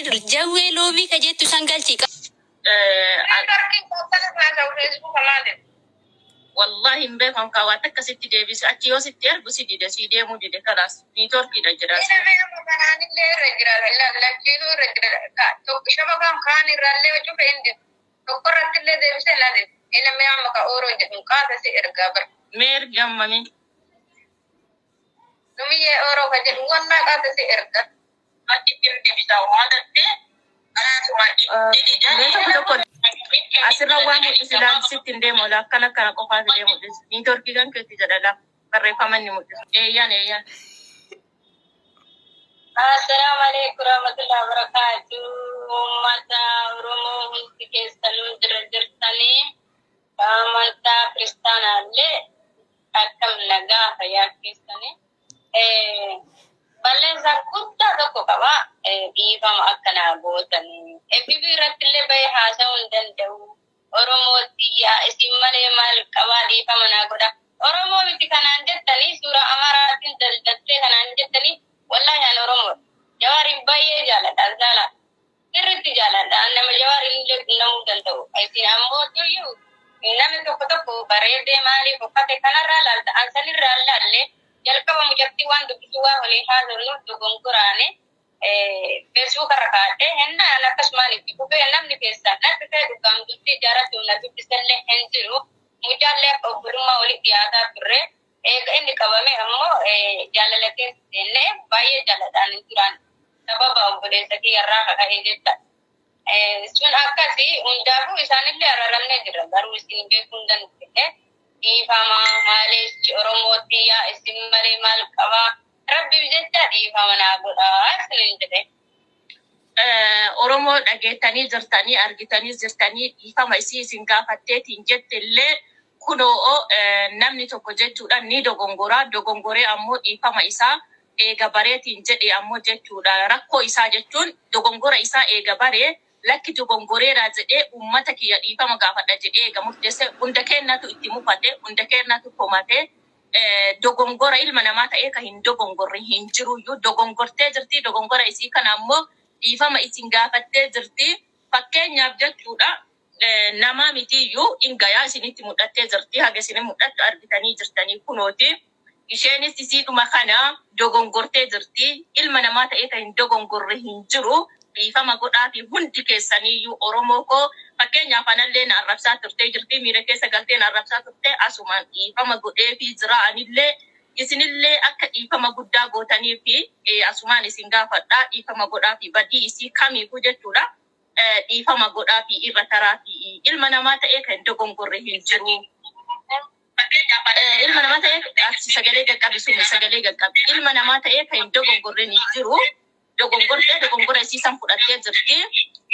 جوي لوبي كجيت سانجالتي والله مبكم كواتك ستي ديبيس أتيو ستي أربو ستي دي سيدي مودي دي خلاص نيتور كده جراس إنا ما يمكن اللي رجال لا كيلو رجال تو شبابهم كان يرالي وشوف عندي تقرأت اللي ديبيس لا دي إنا ما يعمل كأورو جم كذا سير قبر مير جمامي نمي أورو كجل وانا كذا سير قبر أتي تيجي بيساو هذا ده asirra waan mul'isuudhaan sitti hin deemu la akkana kana qofaa fi deemu dhis niitoorkii kan keetti jedhala barreeffama inni mul'isu eeyyan assalamu alaikum warahmatullahi wabarakatuh ummata oromoo hundi keessanuu jirtanii ummata kiristaanaallee akkam nagaa fayyaa keessanii balleensaan guddaa tokko qaba dhiifama akkanaa gootanii ebibi irrattillee bahee haasa'uu hin danda'u oromootti yaa isin malee maal qabaa dhiifama naa godha oromoo miti kanaan jettanii suura amaraatiin daldattee kanaan jettanii wallahi an oromoo jawaariin baay'ee jaaladha zaala sirriitti jaaladha nama jawaariin illee qunnamuu danda'u isin ammoo tuyyuu namni tokko bareedee maaliif uffate kanarraa laalta ansanirraa laallee jalqaba mujatti waan dubbisu waa olii haasa'u dogongoraan Facebook rakate henna akkasumaan itti kufee namni keessaa natti ta'e dhugaamtutti ijaaratu na dubbisallee hin jiru mujaallee akka obbolummaa olii dhiyaataa turre eega inni qabame ammoo jaalalateen seennee baay'ee jaaladhaan hin turan sababa obboleessa kiyyarraa kaka'ee jetta sun akkasii hundaafuu isaanillee araramnee jira garuu isin beekuu hin dandeenye dhiifama maaliif oromootti yaa isin malee maal qabaa rabbi jecha dhiifama naa godhaa isiniin jedhe oromoo dhageettanii jirtanii argitanii jirtanii dhiifama isii isin gaafatteetiin jettillee kunoo namni tokko jechuudhaan ni dogongoree ammoo dhiifama isaa eega bareetiin jedhe ammoo jechuudha rakkoo isaa jechuun dogongora isaa eega baree lakki dogongoreedhaa jedhee ummata kiyya dhiifama gaafadha jedhee eega murteesse hunda kennatu itti mufate hunda kennatu komate dogongora ilma namaa ta'ee kan hin dogongorre hin jiruyyuu dogongortee jirti dogongora isii kana ammoo dhiifama isin gaafattee jirti fakkeenyaaf jechuudha nama mitiyyuu ingayaa isinitti mudhattee jirti haga isin mudhattu argitanii jirtanii kunooti isheenis isiidhuma kana dogongortee jirti ilma namaa ta'ee kan hin dogongorre hin jiru dhiifama godhaa fi hundi keessaniyyuu oromoo koo fakkeenyaaf anallee na arrabsaa turtee jirti miira keessa galtee na arrabsaa turtee asumaan dhiifama godhee fi jira anillee isinillee akka dhiifama guddaa gootanii fi asumaan isin gaafadhaa dhiifama godhaa fi badii isii kamiifuu jechuudha dhiifama godhaa fi irra taraa fi ilma namaa ta'ee kan dogongorre hin jiru. Ilma namaa ta'ee sagalee gaqqabi ilma namaa ta'ee kan dogongorre hin jiru. Dogongora isiisan fudhattee jirti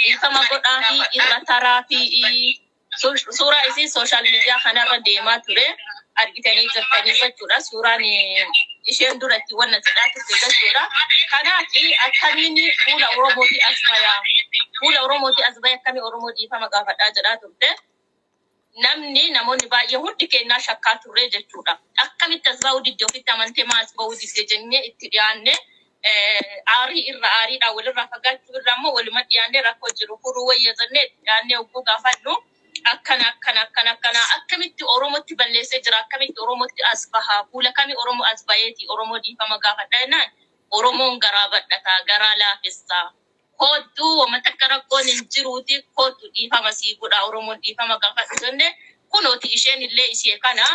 dhiifama godhaa fi irra taraa fi suuraa isii sooshaal miidiyaa kanarra deemaa ture argitanii jirtanii jechuudha suuraan isheen duratti wanna jedhaa turte jechuudha kanaaf akkamiin fuula oromooti as baya akkamii oromoo dhiifama gaafadhaa jedhaa turte namoonni baay'ee hundi kennaa shakkaa turre jechuudha akkamitti as ba'uu didde ofitti amantee maas ba'uu didde jennee itti dhiyaanne aariidha walirraa fagaachuu irraa ammoo waluma dhiyaannee rakkoo jiru furuu wayya jennee dhiyaannee ogguu gaafannu akkana akkamitti oromootti balleessee jira akkamitti oromootti as bahaa fuula kamii oromoo as bayeeti oromoo dhiifama gaafadha jennaan oromoon garaa badhataa garaa laafessaa koottuu wamata akka rakkoon hin jiruuti koottu dhiifama sii godhaa oromoon dhiifama gaafadhu jennee kunooti isheen illee ishee kana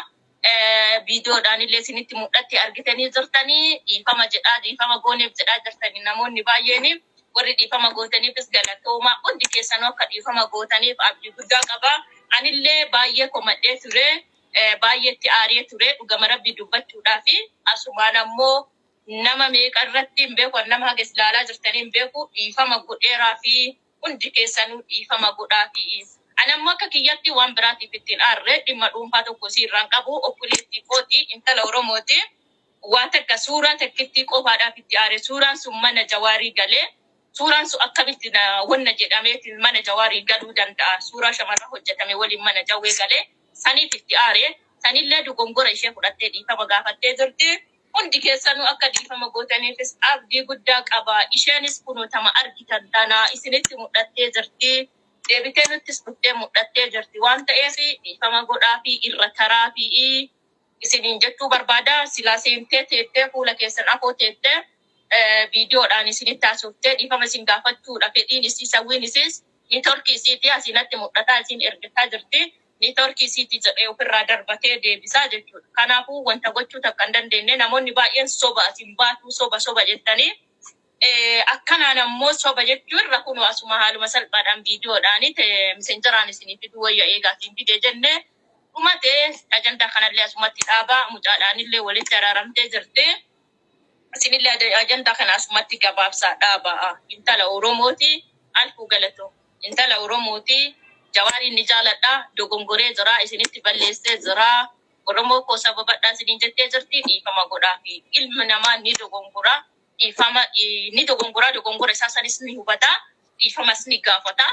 viidiyoodhaan illee isinitti mul'atti argitanii jirtanii dhiifama gooneef jedhaa jirtanii namoonni baay'een warri dhiifama gootaniifis galatoomaa hundi keessanuu akka dhiifama gootaniif abdii guddaa qaba anillee baay'ee komadhee ture baay'eetti aaree ture dhugama rabbii dubbachuudhaa fi asumaan ammoo nama meeqa irratti hin beeku nama hagas ilaalaa jirtanii hin beeku dhiifama godheeraa fi hundi keessanuu dhiifama godhaa fi anammoo akka kiyyatti waan biraatiif ittiin aarre dhimma dhuunfaa tokko siirraan qabu obboleettii kooti intala oromooti waan takka suuraa takkitti qofaadhaaf itti aare suuraan sun mana jawaarii galee suuraan sun akkamitti wanna jedhameetiin mana jawaarii galuu danda'a suuraa shamarran hojjetame waliin mana jawwee galee saniif itti aare sanillee dogongora ishee fudhattee dhiifama gaafattee jirti hundi keessanuu akka dhiifama gootaniifis abdii guddaa qaba. Isheenis kunuutama argitan tanaa isinitti mul'attee jirti. Deebitee nuttis dhuftee mul'attee jirti waan ta'eef dhiifama godhaa fi irra taraa fi isiniin jechuu barbaada. Silaa seentee teettee fuula keessan afoo teettee viidiyoodhaan isinitti haasofte dhiifama isin gaafachuudha. Fedhiin isii sawwiin isiis niitoorkii isiitii asinatti mul'ataa isin ergataa jirti. Niitoorkii isiitii jedhee ofirraa darbatee deebisaa jechuudha. Kanaafuu wanta gochuu takka hin dandeenye namoonni baay'een soba asin baatu soba jettanii akkanaan ammoo soba jechuun irra kunu asuma haaluma salphaadhaan viidiyoodhaan misenjaraan isinii fiduu wayya eegaatiin fidee jennee dhumatee ajandaa kanallee asumatti dhaabaa mucaadhaanillee walitti araaramtee jirti. Isinillee ajandaa kana asumatti gabaabsaa dhaabaa. Intala Oromooti alfuu galatoo. Intala Oromooti Jawaariin ni jaaladha. Dogongoree jira isinitti balleessee jira. Oromoo koo sababadhaa isiniin jettee jirti dhiifama godhaa fi ilmi namaa ni dogongora. Ni dogongora isaa sanis ni hubata. Dhiifamas ni gaafata.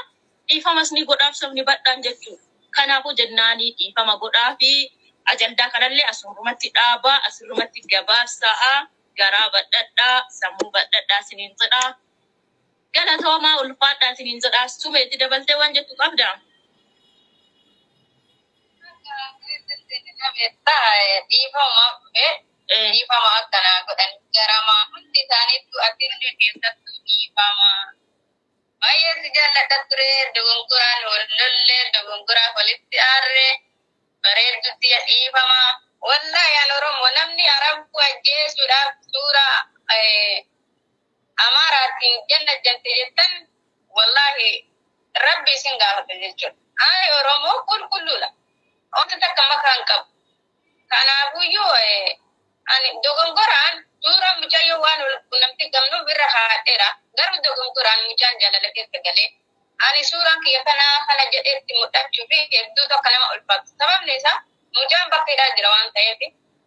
Dhiifamas ni godhaaf sabni badhaan jechuudha. Kanaafuu jennaanii dhiifama godhaa fi ajandaa kanallee asirrumatti dhaabaa asirrumatti gabaabsaa. Garaa badhadhaa sammuu badhadhaa isiniin jedhaa. Galatoomaa ulfaadhaa isiniin jedhaa. Sumeetti dabaltee waan jettu qabdaa? Dhiifama akkanaa godhan garama hundi isaaniittu addunyaa keessattuu dhiifama. Baay'ee si jaalladha ture dogongoraan wallollee dogongoraan walitti aarree bareeddutti dhiifama. Wallahi yaa Oromoo namni Arabu ajjeesuudhaaf suuraa Amaaraatiin jannate jettan wallahi Rabbi isin gaafata jechuudha. Ani Oromoo qulqulluudha. Wanta takka makaan qabu. Kanaafuyyuu ani dogongoraan suuraa mucayyoo waan namti gamnuu birra haadheera. Garuu dogongoraan mucaan jaalala keessa galee. Ani suuraan kiyya kana jedheetti mul'achuu fi hedduu tokko nama ulfaatu. Sababni isaa mucaan bakkeedhaa jira waan ta'eef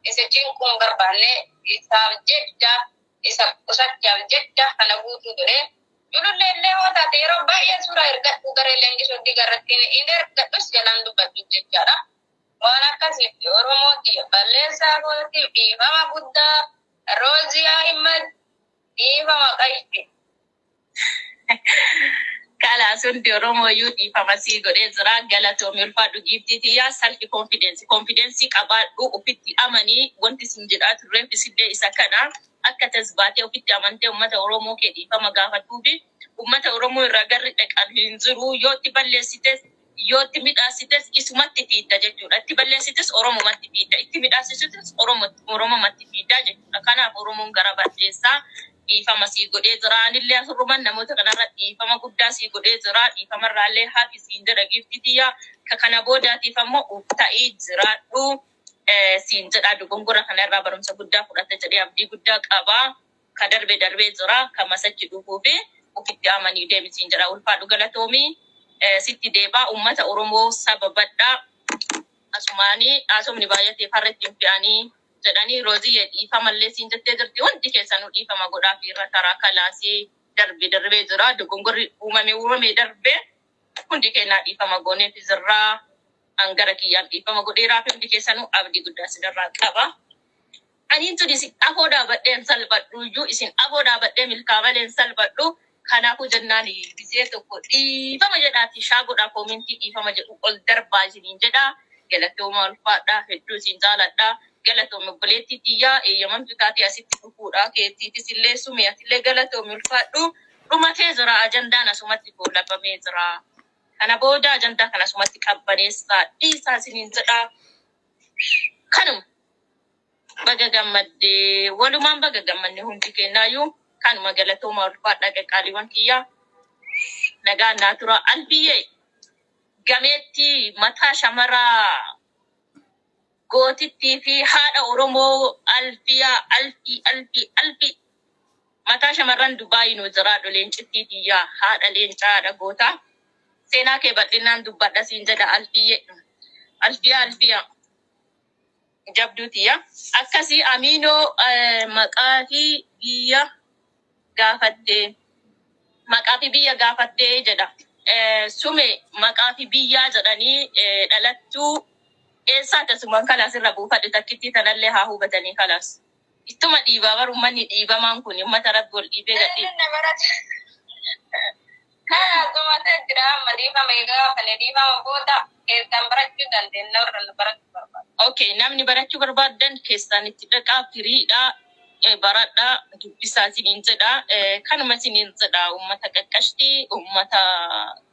isa cinquun barbaanne isaaf jecha isa qusachaaf jecha kana guutuu ture. Julullee illee hoo taate yeroo baay'ee suuraa ergadhu gara leenjisuutti garratti inni ergadhus jalaan dubbatu jechaadha. Waan akkasitti Oromooti balleessaa gootiif dhiifama guddaa Rooziyaa Ahimad dhiifama qabdi. Kalaas hundi Oromooyyuu dhiifama sii godhee jira. Galatoomii ulfaadhu giiftiitii yaa salphi konfidensii qabaadhu ofitti amanii wanti isin jedhaa turreef isillee isa kana akka tasbaatee ofitti amantee uummata Oromoo kee dhiifama gaafatuu fi uummata Oromoo irraa garri dhaqan hin jiru. Yoo itti balleessites yoo itti midhaasites isumatti fiidda jechuudha. Itti balleessites Oromumatti fiidda. Itti midhaasites Oromumatti fiidda jechuudha. Kanaaf Oromoon gara balleessaa dhiifama sii godhee jira. Anillee asirrumaan namoota kanarra dhiifama guddaa sii godhee jira. Dhiifamarraallee hafi siin jedha giftitiyyaa. Kana boodaatiif ammoo ta'ee jiraadhu siin jedha. Dogongora kanarraa barumsa guddaa fudhata jedhee abdii guddaa qaba. Ka darbee jira. Ka masachi dhufuu fi ofitti amanii deebisiin jedha. Ulfaadhu galatoomii sitti deebaa uummata Oromoo sababadhaa. Asumaanii haasofni baay'ateef harreetti hin fe'anii jedhanii Rooziyee dhiifamallee siin jettee jirti. Wanti keessanuu dhiifama godhaa fi irra taraa kalaasee darbee jira. Dogongorri uumamee darbee hundi kennaa dhiifama gooneef jirraa. Angara kiyyaan dhiifama godheeraa fi hundi keessanuu abdii guddaa sinirraa qaba. Aniin tun isin afoo dhaabadheen salphadhu iyyuu isin afoo dhaabadhee milkaamaleen salphadhu. Kanaafuu jennaan bisee tokko dhiifama jedhaati shaagodhaa koomintii dhiifama jedhu ol darbaa isiniin jedhaa. Galatooma ulfaadhaa hedduu isin jaaladhaa. Galatooma obboleettii xiyyaa eeyyamamtu taatee asitti dhufuudha. Keettiitis illee sumee atillee galatooma ulfaadhu. Dhumatee jira ajandaan asumatti goolabamee jira. Kana booda ajandaa kana asumatti qabbaneessaa dhiisaa isiniin jedhaa. Kanuma baga gammaddee walumaan baga gammanne hundi kennaayyuu kanuma galatooma ulfaadhaa qaqqaaliiwwan kiyyaa. Nagaan naa tura albiyyee gameetti mataa shamaraa gootittii fi haadha Oromoo alfii mataa shamarran Dubaayii nu jiraadhu leencittiitii yaa haadha leencaadha goota. Seenaa kee bal'inaan dubbadha siin jedha alfiyaa jabduutii yaa. Akkasii Aminoo maqaa fi biyya gaafattee jedha. Sume maqaa fi biyyaa jedhanii dhalattuu eessaa tasumaan kalaas irra buufadhu takkitti tanallee haa hubatanii kalaas. Ittuma dhiibaa baru manni dhiibamaan kun uummata rabbi ol dhiibee gadhii. Namni barat. Kana tumata jira madiifa meeqa kan dhiifama booda keessan barachuu dandeenya warra barachuu barbaadu. Okay, namni barachuu barbaadan keessan itti dhaqaa firiidha. Baradha dubbisaa isiniin jedha. Kanuma isiniin jedha uummata qaqqashtii, uummata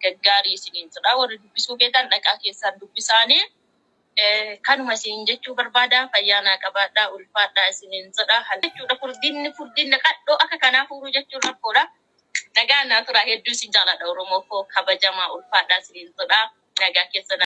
gaggaarii isiniin jedha. Warri dubbisuu feetan dhaqaa keessan dubbisaanii. Kanuma isiniin jechuu barbaada. Fayyaanaa qabaadhaa, ulfaadhaa isiniin jedha. Jechuudha furdinni qadhoo akka kanaa fuudhuu jechuun rakkoodha. Nagaa naa tura hedduu isin jaaladha Oromoo koo kabajamaa ulfaadhaa isiniin jedha. Nagaa keessa